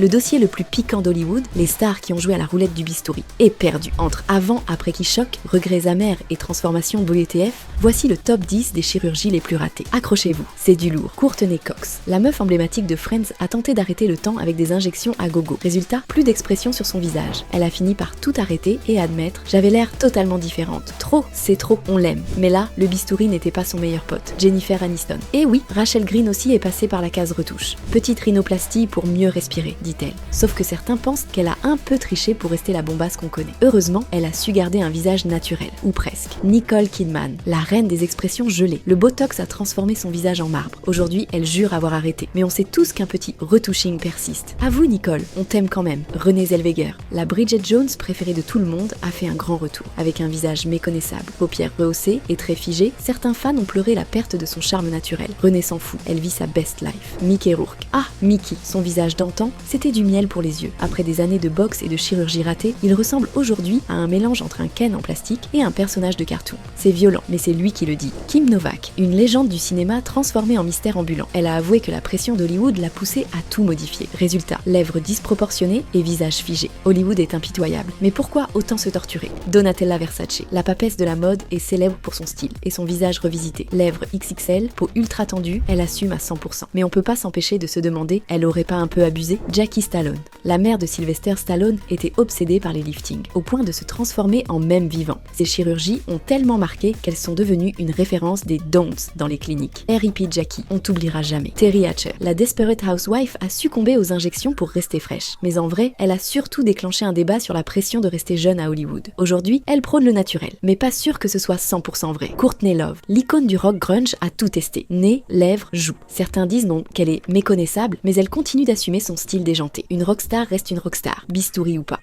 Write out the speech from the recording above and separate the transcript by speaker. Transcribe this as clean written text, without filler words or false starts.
Speaker 1: Le dossier le plus piquant d'Hollywood, les stars qui ont joué à la roulette du bistouri, est perdu. Entre avant, après qui choc, regrets amers et transformation WTF, voici le top 10 des chirurgies les plus ratées. Accrochez-vous, c'est du lourd. Courtney Cox, la meuf emblématique de Friends, a tenté d'arrêter le temps avec des injections à gogo. Résultat, plus d'expression sur son visage. Elle a fini par tout arrêter et admettre « J'avais l'air totalement différente. Trop, c'est trop, on l'aime. » Mais là, le bistouri n'était pas son meilleur pote, Jennifer Aniston. Et oui, Rachel Green aussi est passée par la case retouche. Petite rhinoplastie pour mieux respirer, dit-elle. Sauf que certains pensent qu'elle a un peu triché pour rester la bombasse qu'on connaît. Heureusement, elle a su garder un visage naturel, ou presque. Nicole Kidman, la reine des expressions gelées. Le botox a transformé son visage en marbre. Aujourd'hui, elle jure avoir arrêté. Mais on sait tous qu'un petit retouching persiste. À vous, Nicole, on t'aime quand même. Renée Zellweger, la Bridget Jones préférée de tout le monde, a fait un grand retour. Avec un visage méconnaissable, paupières rehaussées et très figées, certains fans ont pleuré la perte de son charme naturel. Renée s'en fout, elle vit sa best life. Mickey Rourke. Ah, Mickey, son visage d'antan, c'était du miel pour les yeux. Après des années de boxe et de chirurgie ratée, il ressemble aujourd'hui à un mélange entre un Ken en plastique et un personnage de cartoon. C'est violent, mais c'est lui qui le dit. Kim Novak, une légende du cinéma transformée en mystère ambulant. Elle a avoué que la pression d'Hollywood l'a poussée à tout modifier. Résultat, lèvres disproportionnées et visage figé. Hollywood est impitoyable. Mais pourquoi autant se torturer? Donatella Versace, la papesse de la mode, est célèbre pour son style et son visage revisité. Lèvres XXL, peau ultra tendue, elle assume à 100%. Mais on peut pas s'empêcher de se demander, elle aurait pas un peu abusé? Jackie Stallone. La mère de Sylvester Stallone était obsédée par les liftings, au point de se transformer en même vivant. Ces chirurgies ont tellement marqué qu'elles sont devenues une référence des don'ts dans les cliniques. R.I.P. Jackie, on t'oubliera jamais. Terry Hatcher, la Desperate Housewife, a succombé aux injections pour rester fraîche. Mais en vrai, elle a surtout déclenché un débat sur la pression de rester jeune à Hollywood. Aujourd'hui, elle prône le naturel, mais pas sûr que ce soit 100% vrai. Courtney Love, l'icône du rock grunge, a tout testé. Nez, lèvres, joues. Certains disent non qu'elle est méconnaissable, mais elle continue d'assumer son style déjanté. Une rockstar reste une rockstar, bistouri ou pas.